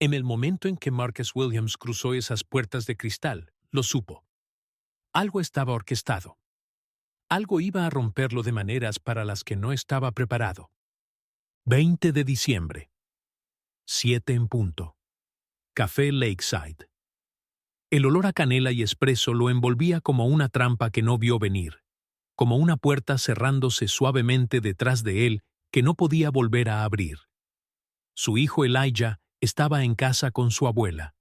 En el momento en que Marcus Williams cruzó esas puertas de cristal, lo supo. Algo estaba orquestado. Algo iba a romperlo de maneras para las que no estaba preparado. 20 de diciembre. 7 en punto. Café Lakeside. El olor a canela y espresso lo envolvía como una trampa que no vio venir, como una puerta cerrándose suavemente detrás de él que no podía volver a abrir. Su hijo Elijah estaba en casa con su abuela,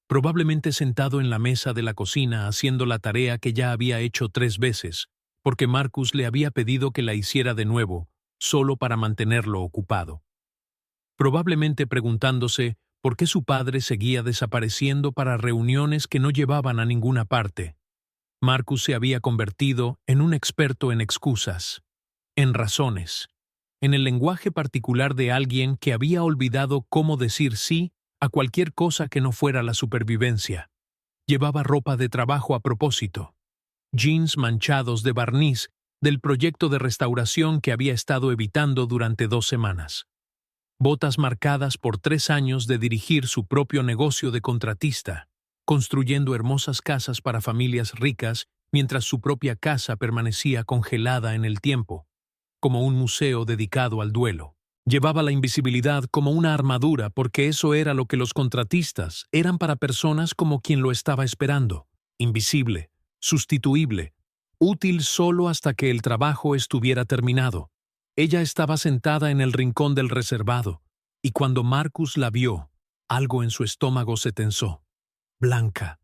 probablemente sentado en la mesa de la cocina haciendo la tarea que ya había hecho 3 veces, porque Marcus le había pedido que la hiciera de nuevo, solo para mantenerlo ocupado. Probablemente preguntándose por qué su padre seguía desapareciendo para reuniones que no llevaban a ninguna parte. Marcus se había convertido en un experto en excusas, en razones, en el lenguaje particular de alguien que había olvidado cómo decir sí a cualquier cosa que no fuera la supervivencia. Llevaba ropa de trabajo a propósito, jeans manchados de barniz del proyecto de restauración que había estado evitando durante 2 semanas. Botas marcadas por 3 años de dirigir su propio negocio de contratista, construyendo hermosas casas para familias ricas mientras su propia casa permanecía congelada en el tiempo, como un museo dedicado al duelo. Llevaba la invisibilidad como una armadura porque eso era lo que los contratistas eran para personas como quien lo estaba esperando, invisible, sustituible, útil solo hasta que el trabajo estuviera terminado. Ella estaba sentada en el rincón del reservado, y cuando Marcus la vio, algo en su estómago se tensó. Blanca,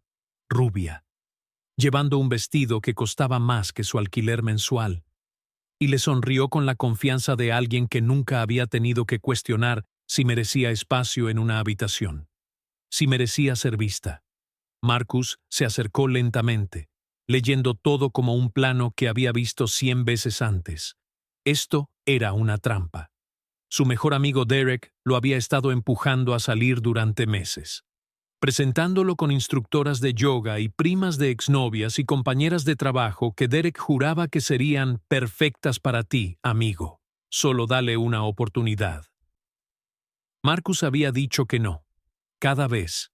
rubia, llevando un vestido que costaba más que su alquiler mensual, y le sonrió con la confianza de alguien que nunca había tenido que cuestionar si merecía espacio en una habitación, si merecía ser vista. Marcus se acercó lentamente, leyendo todo como un plano que había visto 100 veces antes. Esto era una trampa. Su mejor amigo Derek lo había estado empujando a salir durante meses, presentándolo con instructoras de yoga y primas de exnovias y compañeras de trabajo que Derek juraba que serían perfectas para ti, amigo. Solo dale una oportunidad. Marcus había dicho que no, cada vez.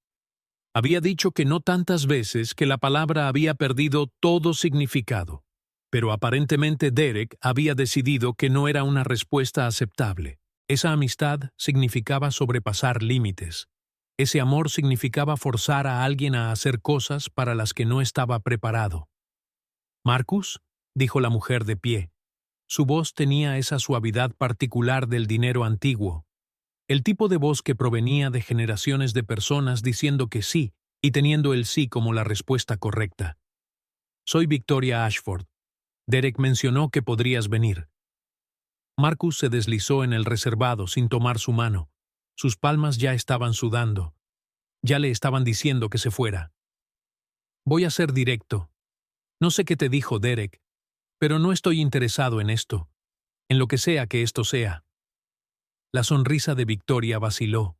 Había dicho que no tantas veces que la palabra había perdido todo significado. Pero aparentemente Derek había decidido que no era una respuesta aceptable. Esa amistad significaba sobrepasar límites. Ese amor significaba forzar a alguien a hacer cosas para las que no estaba preparado. «Marcus», dijo la mujer de pie. Su voz tenía esa suavidad particular del dinero antiguo. El tipo de voz que provenía de generaciones de personas diciendo que sí y teniendo el sí como la respuesta correcta. «Soy Victoria Ashford. Derek mencionó que podrías venir». Marcus se deslizó en el reservado sin tomar su mano. Sus palmas ya estaban sudando. Ya le estaban diciendo que se fuera. «Voy a ser directo. No sé qué te dijo Derek, pero no estoy interesado en esto, en lo que sea que esto sea». La sonrisa de Victoria vaciló.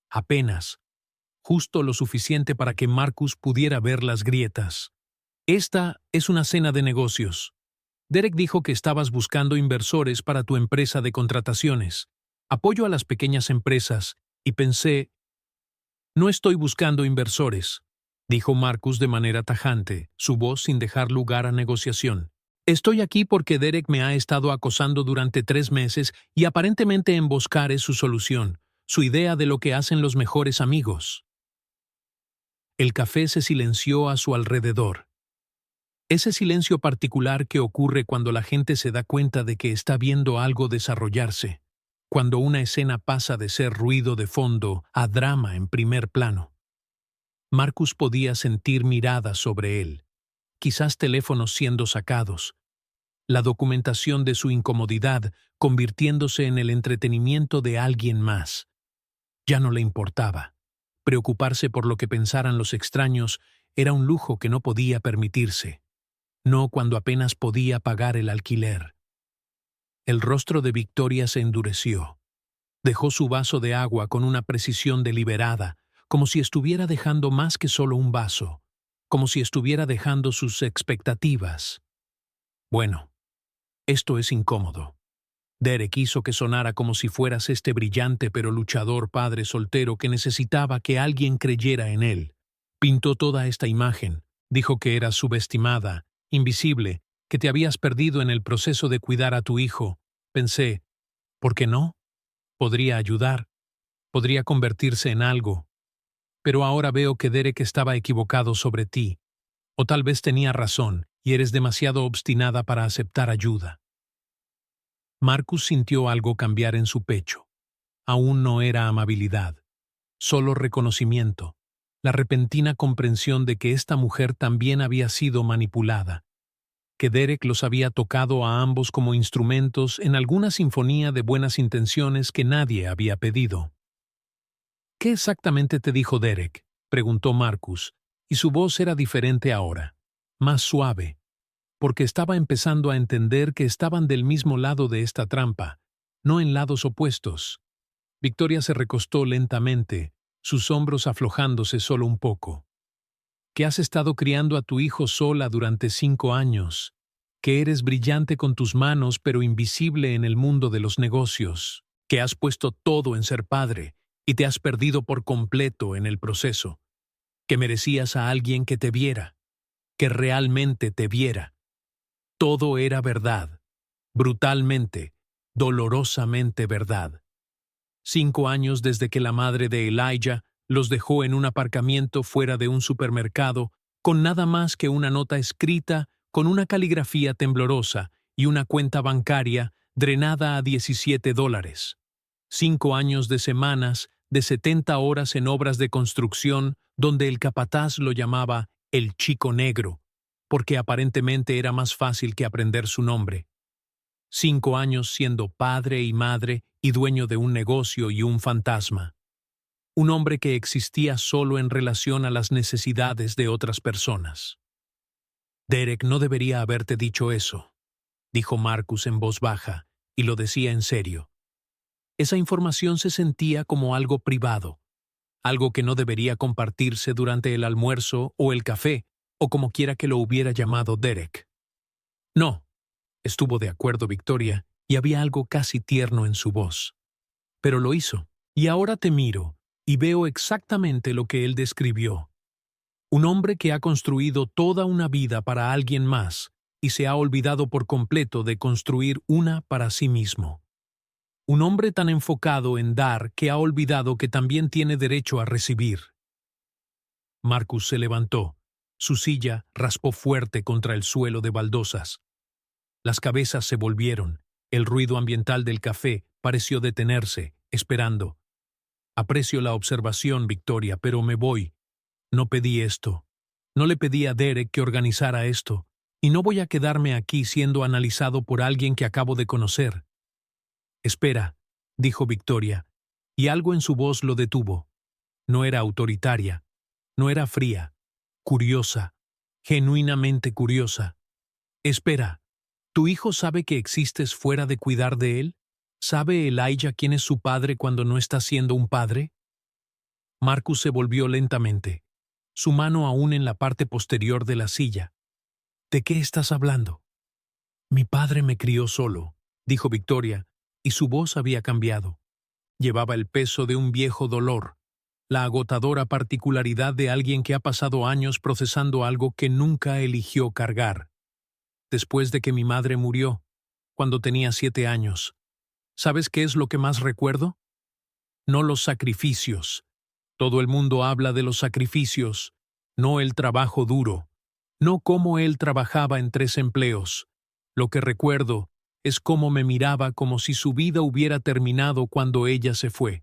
Apenas. Justo lo suficiente para que Marcus pudiera ver las grietas. «Esta es una cena de negocios. Derek dijo que estabas buscando inversores para tu empresa de contrataciones, apoyo a las pequeñas empresas, y pensé, no estoy buscando inversores», dijo Marcus de manera tajante, su voz sin dejar lugar a negociación. «Estoy aquí porque Derek me ha estado acosando durante 3 meses y aparentemente emboscar es su solución, su idea de lo que hacen los mejores amigos». El café se silenció a su alrededor. Ese silencio particular que ocurre cuando la gente se da cuenta de que está viendo algo desarrollarse, cuando una escena pasa de ser ruido de fondo a drama en primer plano. Marcus podía sentir miradas sobre él, quizás teléfonos siendo sacados, la documentación de su incomodidad convirtiéndose en el entretenimiento de alguien más. Ya no le importaba. Preocuparse por lo que pensaran los extraños era un lujo que no podía permitirse. No cuando apenas podía pagar el alquiler. El rostro de Victoria se endureció. Dejó su vaso de agua con una precisión deliberada, como si estuviera dejando más que solo un vaso, como si estuviera dejando sus expectativas. «Bueno, esto es incómodo». Derek hizo que sonara como si fueras este brillante pero luchador padre soltero que necesitaba que alguien creyera en él. Pintó toda esta imagen. Dijo que eras subestimada, invisible, que te habías perdido en el proceso de cuidar a tu hijo. Pensé, ¿por qué no? Podría ayudar. Podría convertirse en algo. Pero ahora veo que Derek estaba equivocado sobre ti. O tal vez tenía razón, y eres demasiado obstinada para aceptar ayuda. Marcus sintió algo cambiar en su pecho. Aún no era amabilidad, solo reconocimiento, la repentina comprensión de que esta mujer también había sido manipulada, que Derek los había tocado a ambos como instrumentos en alguna sinfonía de buenas intenciones que nadie había pedido. ¿Qué exactamente te dijo Derek?, preguntó Marcus, y su voz era diferente ahora, más suave, porque estaba empezando a entender que estaban del mismo lado de esta trampa, no en lados opuestos. Victoria se recostó lentamente, sus hombros aflojándose solo un poco. Que has estado criando a tu hijo sola durante 5 años, que eres brillante con tus manos pero invisible en el mundo de los negocios, que has puesto todo en ser padre y te has perdido por completo en el proceso, que merecías a alguien que te viera, que realmente te viera. Todo era verdad, brutalmente, dolorosamente verdad. 5 años desde que la madre de Elijah los dejó en un aparcamiento fuera de un supermercado con nada más que una nota escrita con una caligrafía temblorosa y una cuenta bancaria drenada a $17. 5 años de semanas de 70 horas en obras de construcción donde el capataz lo llamaba el chico negro, porque aparentemente era más fácil que aprender su nombre. 5 años siendo padre y madre y dueño de un negocio y un fantasma. Un hombre que existía solo en relación a las necesidades de otras personas. Derek no debería haberte dicho eso, dijo Marcus en voz baja, y lo decía en serio. Esa información se sentía como algo privado, algo que no debería compartirse durante el almuerzo o el café, o como quiera que lo hubiera llamado Derek. No, estuvo de acuerdo Victoria, y había algo casi tierno en su voz. Pero lo hizo, y ahora te miro, y veo exactamente lo que él describió. Un hombre que ha construido toda una vida para alguien más, y se ha olvidado por completo de construir una para sí mismo. Un hombre tan enfocado en dar que ha olvidado que también tiene derecho a recibir. Marcus se levantó. Su silla raspó fuerte contra el suelo de baldosas. Las cabezas se volvieron. El ruido ambiental del café pareció detenerse, esperando. Aprecio la observación, Victoria, pero me voy. No pedí esto. No le pedí a Derek que organizara esto, y no voy a quedarme aquí siendo analizado por alguien que acabo de conocer. Espera, dijo Victoria, y algo en su voz lo detuvo. No era autoritaria, no era fría, curiosa, genuinamente curiosa. Espera, ¿tu hijo sabe que existes fuera de cuidar de él? ¿Sabe Elijah quién es su padre cuando no está siendo un padre? Marcus se volvió lentamente, su mano aún en la parte posterior de la silla. ¿De qué estás hablando? Mi padre me crió solo, dijo Victoria, y su voz había cambiado. Llevaba el peso de un viejo dolor, la agotadora particularidad de alguien que ha pasado años procesando algo que nunca eligió cargar. Después de que mi madre murió, cuando tenía 7 años, ¿sabes qué es lo que más recuerdo? No los sacrificios. Todo el mundo habla de los sacrificios, no el trabajo duro, no cómo él trabajaba en 3 empleos. Lo que recuerdo es cómo me miraba como si su vida hubiera terminado cuando ella se fue.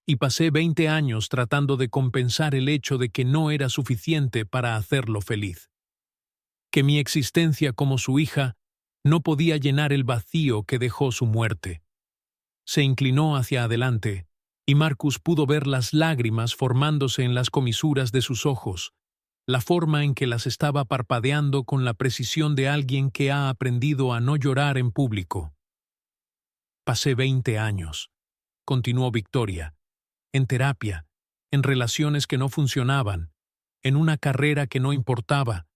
Y pasé 20 años tratando de compensar el hecho de que no era suficiente para hacerlo feliz. Que mi existencia como su hija no podía llenar el vacío que dejó su muerte. Se inclinó hacia adelante, y Marcus pudo ver las lágrimas formándose en las comisuras de sus ojos, la forma en que las estaba parpadeando con la precisión de alguien que ha aprendido a no llorar en público. Pasé 20 años, continuó Victoria, en terapia, en relaciones que no funcionaban, en una carrera que no importaba,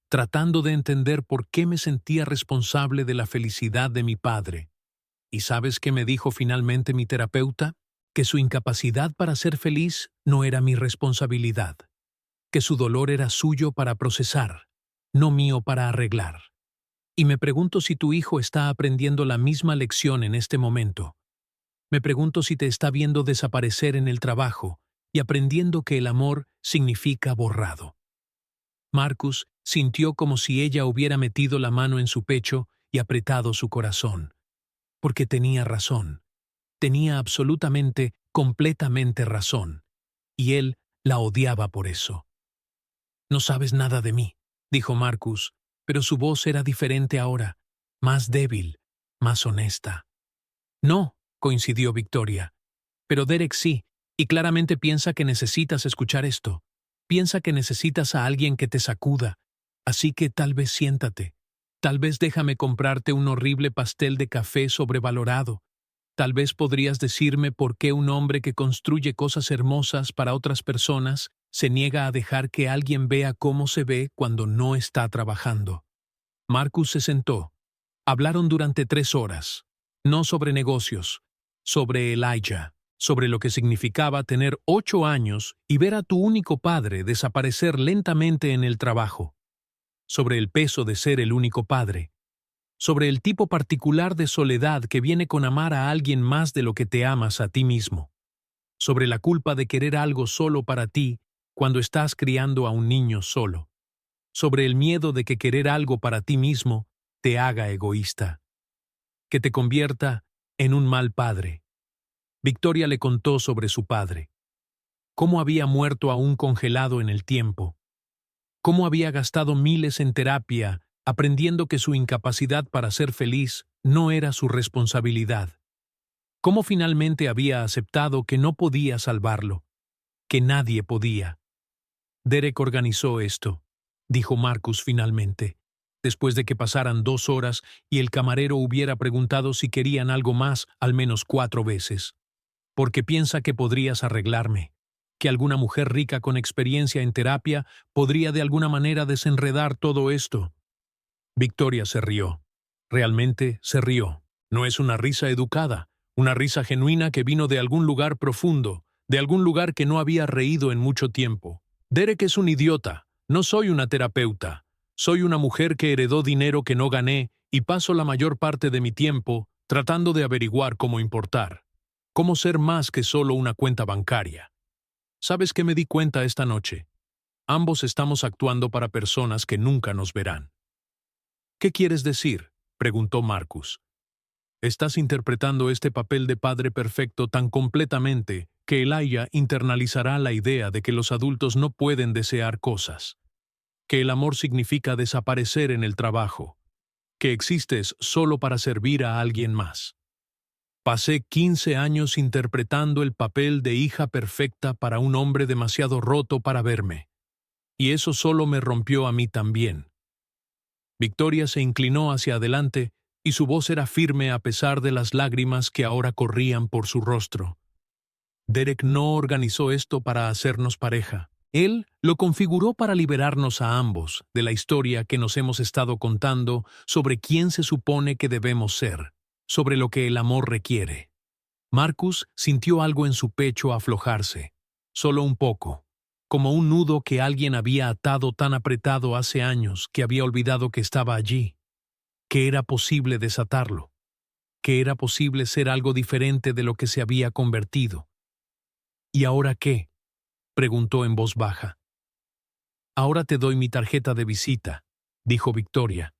tratando de entender por qué me sentía responsable de la felicidad de mi padre. ¿Y sabes qué me dijo finalmente mi terapeuta? Que su incapacidad para ser feliz no era mi responsabilidad, que su dolor era suyo para procesar, no mío para arreglar. Y me pregunto si tu hijo está aprendiendo la misma lección en este momento. Me pregunto si te está viendo desaparecer en el trabajo y aprendiendo que el amor significa borrado. Marcus sintió como si ella hubiera metido la mano en su pecho y apretado su corazón. Porque tenía razón. Tenía absolutamente, completamente razón. Y él la odiaba por eso. No sabes nada de mí, dijo Marcus, pero su voz era diferente ahora, más débil, más honesta. No, coincidió Victoria. Pero Derek sí, y claramente piensa que necesitas escuchar esto. Piensa que necesitas a alguien que te sacuda. Así que tal vez siéntate. Tal vez déjame comprarte un horrible pastel de café sobrevalorado. Tal vez podrías decirme por qué un hombre que construye cosas hermosas para otras personas se niega a dejar que alguien vea cómo se ve cuando no está trabajando. Marcus se sentó. Hablaron durante 3 horas. No sobre negocios, sobre Elijah, sobre lo que significaba tener 8 años y ver a tu único padre desaparecer lentamente en el trabajo, sobre el peso de ser el único padre, sobre el tipo particular de soledad que viene con amar a alguien más de lo que te amas a ti mismo, sobre la culpa de querer algo solo para ti cuando estás criando a un niño solo, sobre el miedo de que querer algo para ti mismo te haga egoísta, que te convierta en un mal padre. Victoria le contó sobre su padre, cómo había muerto aún congelado en el tiempo, cómo había gastado miles en terapia aprendiendo que su incapacidad para ser feliz no era su responsabilidad, cómo finalmente había aceptado que no podía salvarlo, que nadie podía. Derek organizó esto, dijo Marcus finalmente, después de que pasaran 2 horas y el camarero hubiera preguntado si querían algo más al menos 4 veces. Porque piensa que podrías arreglarme, que alguna mujer rica con experiencia en terapia podría de alguna manera desenredar todo esto. Victoria se rió. Realmente se rió. No es una risa educada, una risa genuina que vino de algún lugar profundo, de algún lugar que no había reído en mucho tiempo. Derek es un idiota. No soy una terapeuta. Soy una mujer que heredó dinero que no gané y paso la mayor parte de mi tiempo tratando de averiguar cómo importar. Cómo ser más que solo una cuenta bancaria. ¿Sabes qué me di cuenta esta noche? Ambos estamos actuando para personas que nunca nos verán. ¿Qué quieres decir?, preguntó Marcus. Estás interpretando este papel de padre perfecto tan completamente que Elijah internalizará la idea de que los adultos no pueden desear cosas, que el amor significa desaparecer en el trabajo, que existes solo para servir a alguien más. Pasé 15 años interpretando el papel de hija perfecta para un hombre demasiado roto para verme. Y eso solo me rompió a mí también. Victoria se inclinó hacia adelante y su voz era firme a pesar de las lágrimas que ahora corrían por su rostro. Derek no organizó esto para hacernos pareja. Él lo configuró para liberarnos a ambos de la historia que nos hemos estado contando sobre quién se supone que debemos ser, sobre lo que el amor requiere. Marcus sintió algo en su pecho aflojarse, solo un poco, como un nudo que alguien había atado tan apretado hace años que había olvidado que estaba allí, que era posible desatarlo, que era posible ser algo diferente de lo que se había convertido. ¿Y ahora qué?, preguntó en voz baja. Ahora te doy mi tarjeta de visita, dijo Victoria.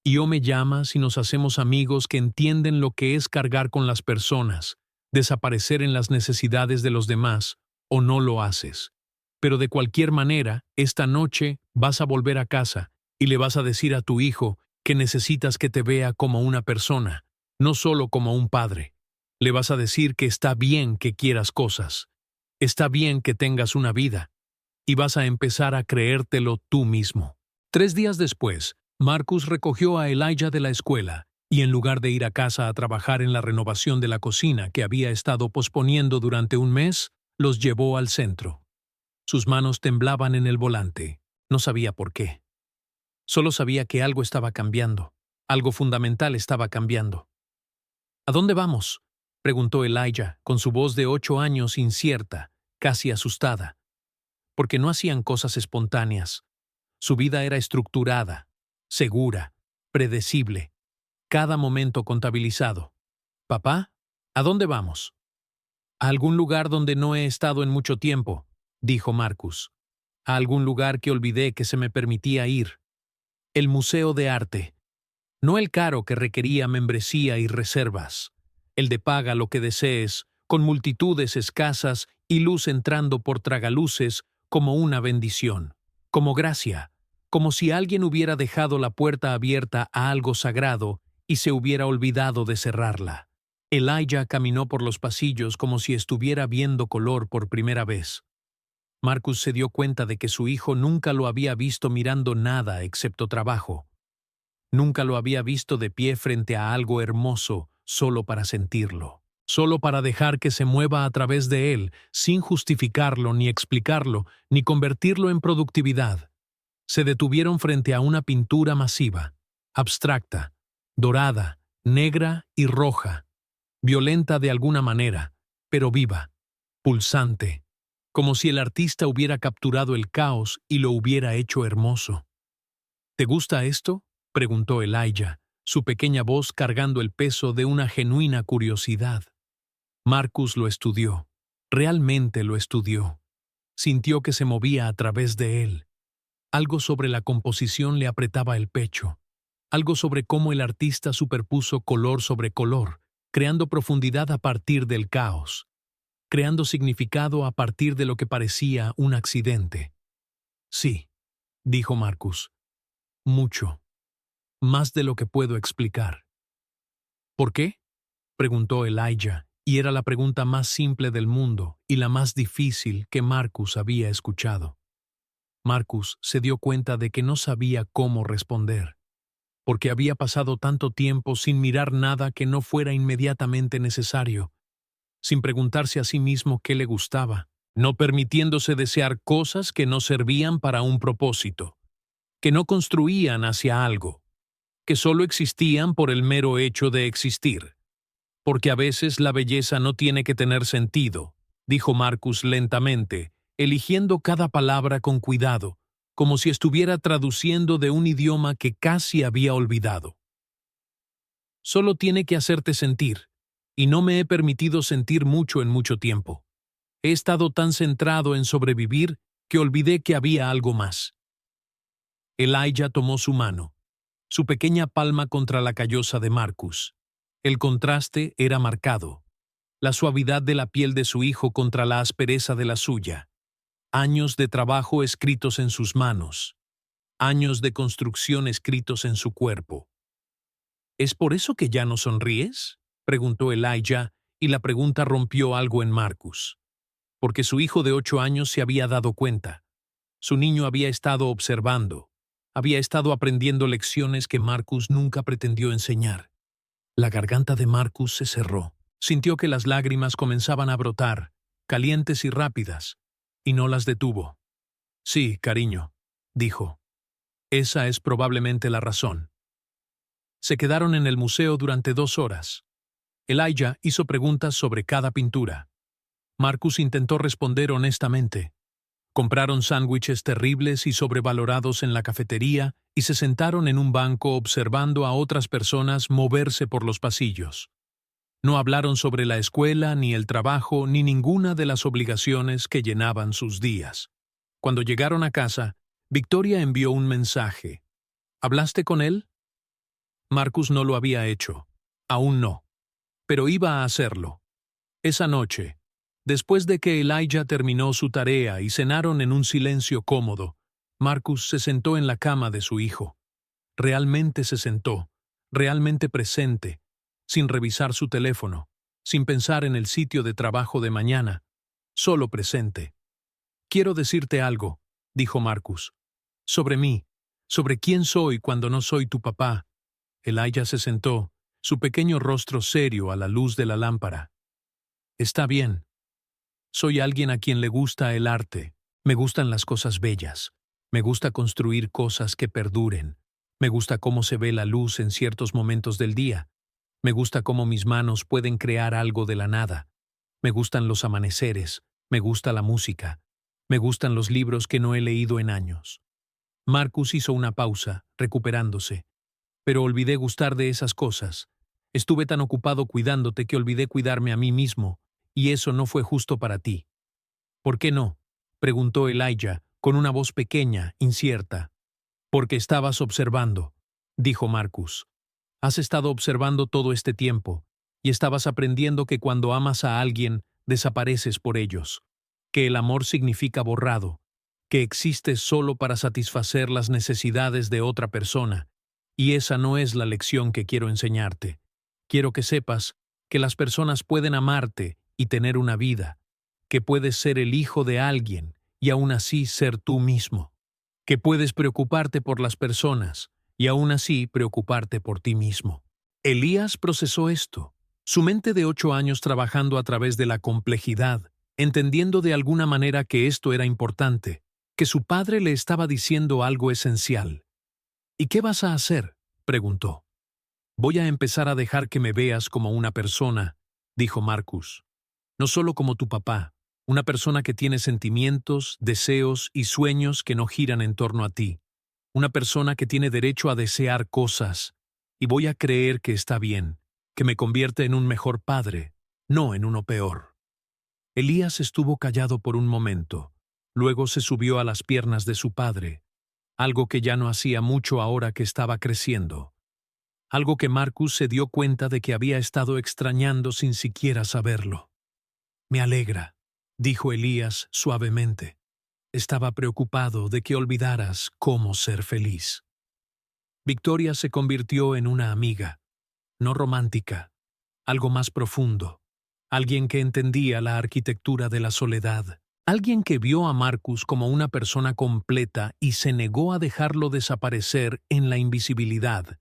Y o me llamas y nos hacemos amigos que entienden lo que es cargar con las personas, desaparecer en las necesidades de los demás, o no lo haces. Pero de cualquier manera, esta noche vas a volver a casa y le vas a decir a tu hijo que necesitas que te vea como una persona, no solo como un padre. Le vas a decir que está bien que quieras cosas, está bien que tengas una vida, y vas a empezar a creértelo tú mismo. 3 días después, Marcus recogió a Elijah de la escuela y en lugar de ir a casa a trabajar en la renovación de la cocina que había estado posponiendo durante un mes, los llevó al centro. Sus manos temblaban en el volante. No sabía por qué. Solo sabía que algo estaba cambiando. Algo fundamental estaba cambiando. ¿A dónde vamos?, preguntó Elijah, con su voz de 8 años incierta, casi asustada. Porque no hacían cosas espontáneas. Su vida era estructurada, segura, predecible, cada momento contabilizado. «Papá, ¿a dónde vamos?» «A algún lugar donde no he estado en mucho tiempo», dijo Marcus. «A algún lugar que olvidé que se me permitía ir. El Museo de Arte. No el caro que requería membresía y reservas. El de paga lo que desees, con multitudes escasas y luz entrando por tragaluces como una bendición, como gracia, como si alguien hubiera dejado la puerta abierta a algo sagrado y se hubiera olvidado de cerrarla». Elijah caminó por los pasillos como si estuviera viendo color por primera vez. Marcus se dio cuenta de que su hijo nunca lo había visto mirando nada excepto trabajo. Nunca lo había visto de pie frente a algo hermoso solo para sentirlo, solo para dejar que se mueva a través de él, sin justificarlo, ni explicarlo, ni convertirlo en productividad. Se detuvieron frente a una pintura masiva, abstracta, dorada, negra y roja, violenta de alguna manera, pero viva, pulsante, como si el artista hubiera capturado el caos y lo hubiera hecho hermoso. «¿Te gusta esto?», preguntó Elijah, su pequeña voz cargando el peso de una genuina curiosidad. Marcus lo estudió, realmente lo estudió. Sintió que se movía a través de él. Algo sobre la composición le apretaba el pecho. Algo sobre cómo el artista superpuso color sobre color, creando profundidad a partir del caos, creando significado a partir de lo que parecía un accidente. «Sí», dijo Marcus, «mucho. Más de lo que puedo explicar». «¿Por qué?», preguntó Elijah, y era la pregunta más simple del mundo y la más difícil que Marcus había escuchado. Marcus se dio cuenta de que no sabía cómo responder, porque había pasado tanto tiempo sin mirar nada que no fuera inmediatamente necesario, sin preguntarse a sí mismo qué le gustaba, no permitiéndose desear cosas que no servían para un propósito, que no construían hacia algo, que solo existían por el mero hecho de existir. «Porque a veces la belleza no tiene que tener sentido», dijo Marcus lentamente, eligiendo cada palabra con cuidado, como si estuviera traduciendo de un idioma que casi había olvidado. «Solo tiene que hacerte sentir, y no me he permitido sentir mucho en mucho tiempo. He estado tan centrado en sobrevivir que olvidé que había algo más». Elijah tomó su mano, su pequeña palma contra la callosa de Marcus. El contraste era marcado, la suavidad de la piel de su hijo contra la aspereza de la suya. Años de trabajo escritos en sus manos, años de construcción escritos en su cuerpo. «¿Es por eso que ya no sonríes?», preguntó Elijah, y la pregunta rompió algo en Marcus. Porque su hijo de 8 años se había dado cuenta. Su niño había estado observando, había estado aprendiendo lecciones que Marcus nunca pretendió enseñar. La garganta de Marcus se cerró. Sintió que las lágrimas comenzaban a brotar, calientes y rápidas, y no las detuvo. «Sí, cariño», dijo. «Esa es probablemente la razón». Se quedaron en el museo durante 2 horas. Elijah hizo preguntas sobre cada pintura. Marcus intentó responder honestamente. Compraron sándwiches terribles y sobrevalorados en la cafetería y se sentaron en un banco observando a otras personas moverse por los pasillos. No hablaron sobre la escuela, ni el trabajo, ni ninguna de las obligaciones que llenaban sus días. Cuando llegaron a casa, Victoria envió un mensaje. «¿Hablaste con él?». Marcus no lo había hecho. Aún no. Pero iba a hacerlo. Esa noche, después de que Elijah terminó su tarea y cenaron en un silencio cómodo, Marcus se sentó en la cama de su hijo. Realmente se sentó, realmente presente, sin revisar su teléfono, sin pensar en el sitio de trabajo de mañana, solo presente. «Quiero decirte algo», dijo Marcus. «Sobre mí, sobre quién soy cuando no soy tu papá». Elijah se sentó, su pequeño rostro serio a la luz de la lámpara. «Está bien. Soy alguien a quien le gusta el arte. Me gustan las cosas bellas. Me gusta construir cosas que perduren. Me gusta cómo se ve la luz en ciertos momentos del día. Me gusta cómo mis manos pueden crear algo de la nada. Me gustan los amaneceres, me gusta la música, me gustan los libros que no he leído en años. Marcus hizo una pausa, recuperándose. Pero olvidé gustar de esas cosas. Estuve tan ocupado cuidándote que olvidé cuidarme a mí mismo, y eso no fue justo para ti. ¿Por qué no?, preguntó Elijah, con una voz pequeña, incierta. Porque estabas observando, dijo Marcus. Has estado observando todo este tiempo, y estabas aprendiendo que cuando amas a alguien, desapareces por ellos, que el amor significa borrado, que existes solo para satisfacer las necesidades de otra persona, y esa no es la lección que quiero enseñarte. Quiero que sepas que las personas pueden amarte y tener una vida, que puedes ser el hijo de alguien y aún así ser tú mismo, que puedes preocuparte por las personas y aún así preocuparte por ti mismo. Elías procesó esto. Su mente de 8 años trabajando a través de la complejidad, entendiendo de alguna manera que esto era importante, que su padre le estaba diciendo algo esencial. ¿Y qué vas a hacer?, preguntó. Voy a empezar a dejar que me veas como una persona, dijo Marcus. No solo como tu papá, una persona que tiene sentimientos, deseos y sueños que no giran en torno a ti. Una persona que tiene derecho a desear cosas. Y voy a creer que está bien, que me convierte en un mejor padre, no en uno peor. Elías estuvo callado por un momento. Luego se subió a las piernas de su padre, algo que ya no hacía mucho ahora que estaba creciendo. Algo que Marcus se dio cuenta de que había estado extrañando sin siquiera saberlo. Me alegra, dijo Elías suavemente. Estaba preocupado de que olvidaras cómo ser feliz. Victoria se convirtió en una amiga, no romántica, algo más profundo, alguien que entendía la arquitectura de la soledad, alguien que vio a Marcus como una persona completa y se negó a dejarlo desaparecer en la invisibilidad.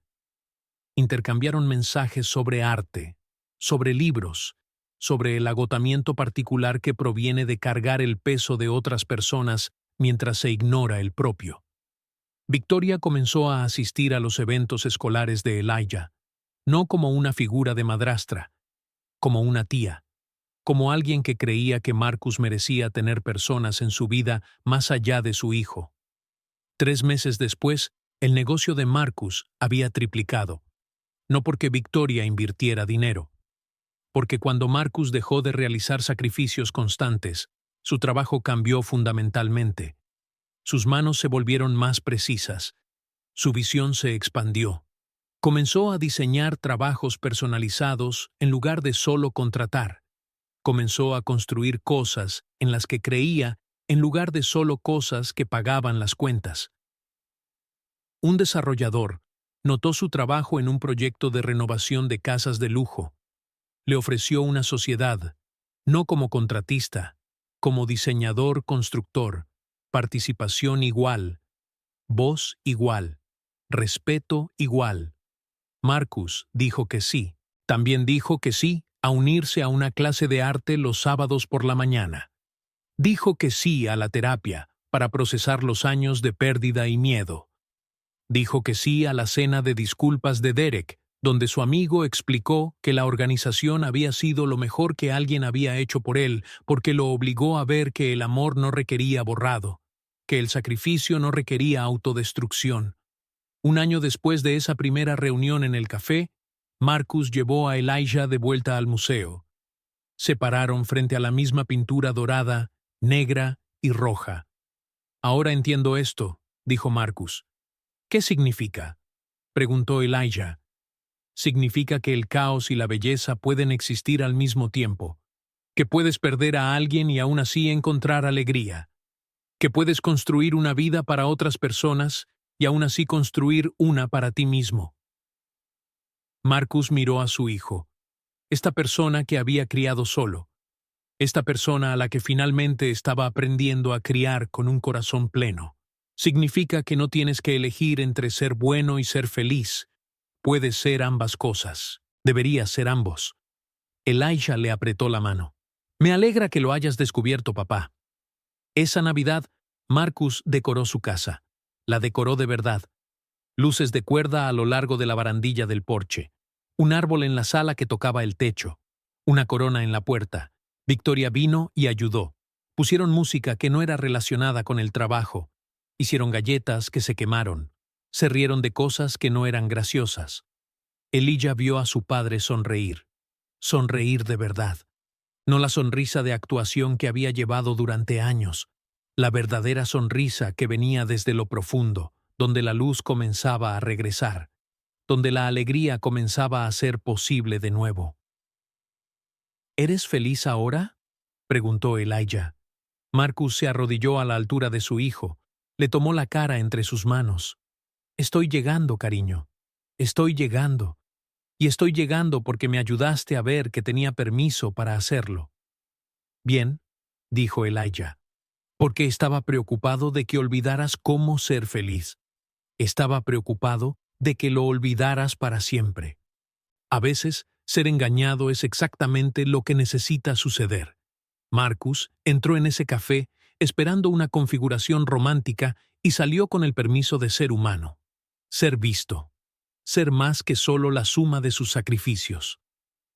Intercambiaron mensajes sobre arte, sobre libros, sobre el agotamiento particular que proviene de cargar el peso de otras personas mientras se ignora el propio. Victoria comenzó a asistir a los eventos escolares de Elijah, no como una figura de madrastra, como una tía, como alguien que creía que Marcus merecía tener personas en su vida más allá de su hijo. 3 meses después, el negocio de Marcus había triplicado, no porque Victoria invirtiera dinero, porque cuando Marcus dejó de realizar sacrificios constantes, su trabajo cambió fundamentalmente. Sus manos se volvieron más precisas, su visión se expandió. Comenzó a diseñar trabajos personalizados en lugar de solo contratar. Comenzó a construir cosas en las que creía en lugar de solo cosas que pagaban las cuentas. Un desarrollador notó su trabajo en un proyecto de renovación de casas de lujo. Le ofreció una sociedad, no como contratista, como diseñador-constructor, participación igual, voz igual, respeto igual. Marcus dijo que sí. También dijo que sí a unirse a una clase de arte los sábados por la mañana. Dijo que sí a la terapia para procesar los años de pérdida y miedo. Dijo que sí a la cena de disculpas de Derek, donde su amigo explicó que la organización había sido lo mejor que alguien había hecho por él porque lo obligó a ver que el amor no requería borrado, que el sacrificio no requería autodestrucción. Un año después de esa primera reunión en el café, Marcus llevó a Elijah de vuelta al museo. Se pararon frente a la misma pintura dorada, negra y roja. Ahora entiendo esto, dijo Marcus. ¿Qué significa?, preguntó Elijah. Significa que el caos y la belleza pueden existir al mismo tiempo, que puedes perder a alguien y aún así encontrar alegría, que puedes construir una vida para otras personas y aún así construir una para ti mismo. Marcus miró a su hijo, esta persona que había criado solo, esta persona a la que finalmente estaba aprendiendo a criar con un corazón pleno. Significa que no tienes que elegir entre ser bueno y ser feliz. Puedes ser ambas cosas. Deberías ser ambos. Elijah le apretó la mano. Me alegra que lo hayas descubierto, papá. Esa Navidad, Marcus decoró su casa. La decoró de verdad. Luces de cuerda a lo largo de la barandilla del porche. un árbol en la sala que tocaba el techo, una corona en la puerta. Victoria vino y ayudó. Pusieron música que no era relacionada con el trabajo. Hicieron galletas que se quemaron. Se rieron de cosas que no eran graciosas. Elijah vio a su padre sonreír. Sonreír de verdad. No la sonrisa de actuación que había llevado durante años. La verdadera sonrisa que venía desde lo profundo, donde la luz comenzaba a regresar, donde la alegría comenzaba a ser posible de nuevo. ¿Eres feliz ahora?, preguntó Elijah. Marcus se arrodilló a la altura de su hijo, le tomó la cara entre sus manos. Estoy llegando, cariño. Estoy llegando. Y estoy llegando porque me ayudaste a ver que tenía permiso para hacerlo. Bien, dijo Elijah, porque estaba preocupado de que olvidaras cómo ser feliz. Estaba preocupado de que lo olvidaras para siempre. A veces, ser engañado es exactamente lo que necesita suceder. Marcus entró en ese café esperando una configuración romántica y salió con el permiso de ser humano. Ser visto. Ser más que solo la suma de sus sacrificios.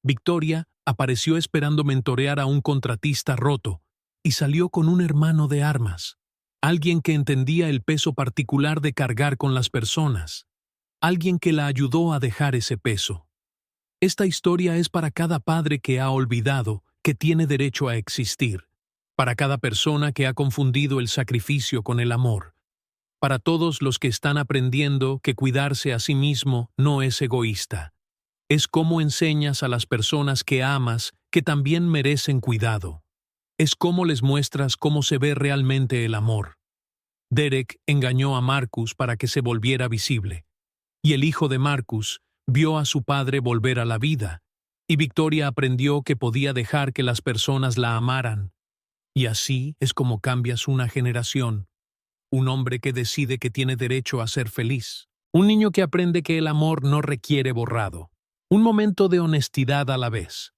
Victoria apareció esperando mentorear a un contratista roto y salió con un hermano de armas. Alguien que entendía el peso particular de cargar con las personas. Alguien que la ayudó a dejar ese peso. Esta historia es para cada padre que ha olvidado que tiene derecho a existir, para cada persona que ha confundido el sacrificio con el amor, para todos los que están aprendiendo que cuidarse a sí mismo no es egoísta. Es cómo enseñas a las personas que amas que también merecen cuidado. Es cómo les muestras cómo se ve realmente el amor. Derek engañó a Marcus para que se volviera visible, y el hijo de Marcus vio a su padre volver a la vida, y Victoria aprendió que podía dejar que las personas la amaran. Y así es como cambias una generación. Un hombre que decide que tiene derecho a ser feliz. Un niño que aprende que el amor no requiere borrado. Un momento de honestidad a la vez.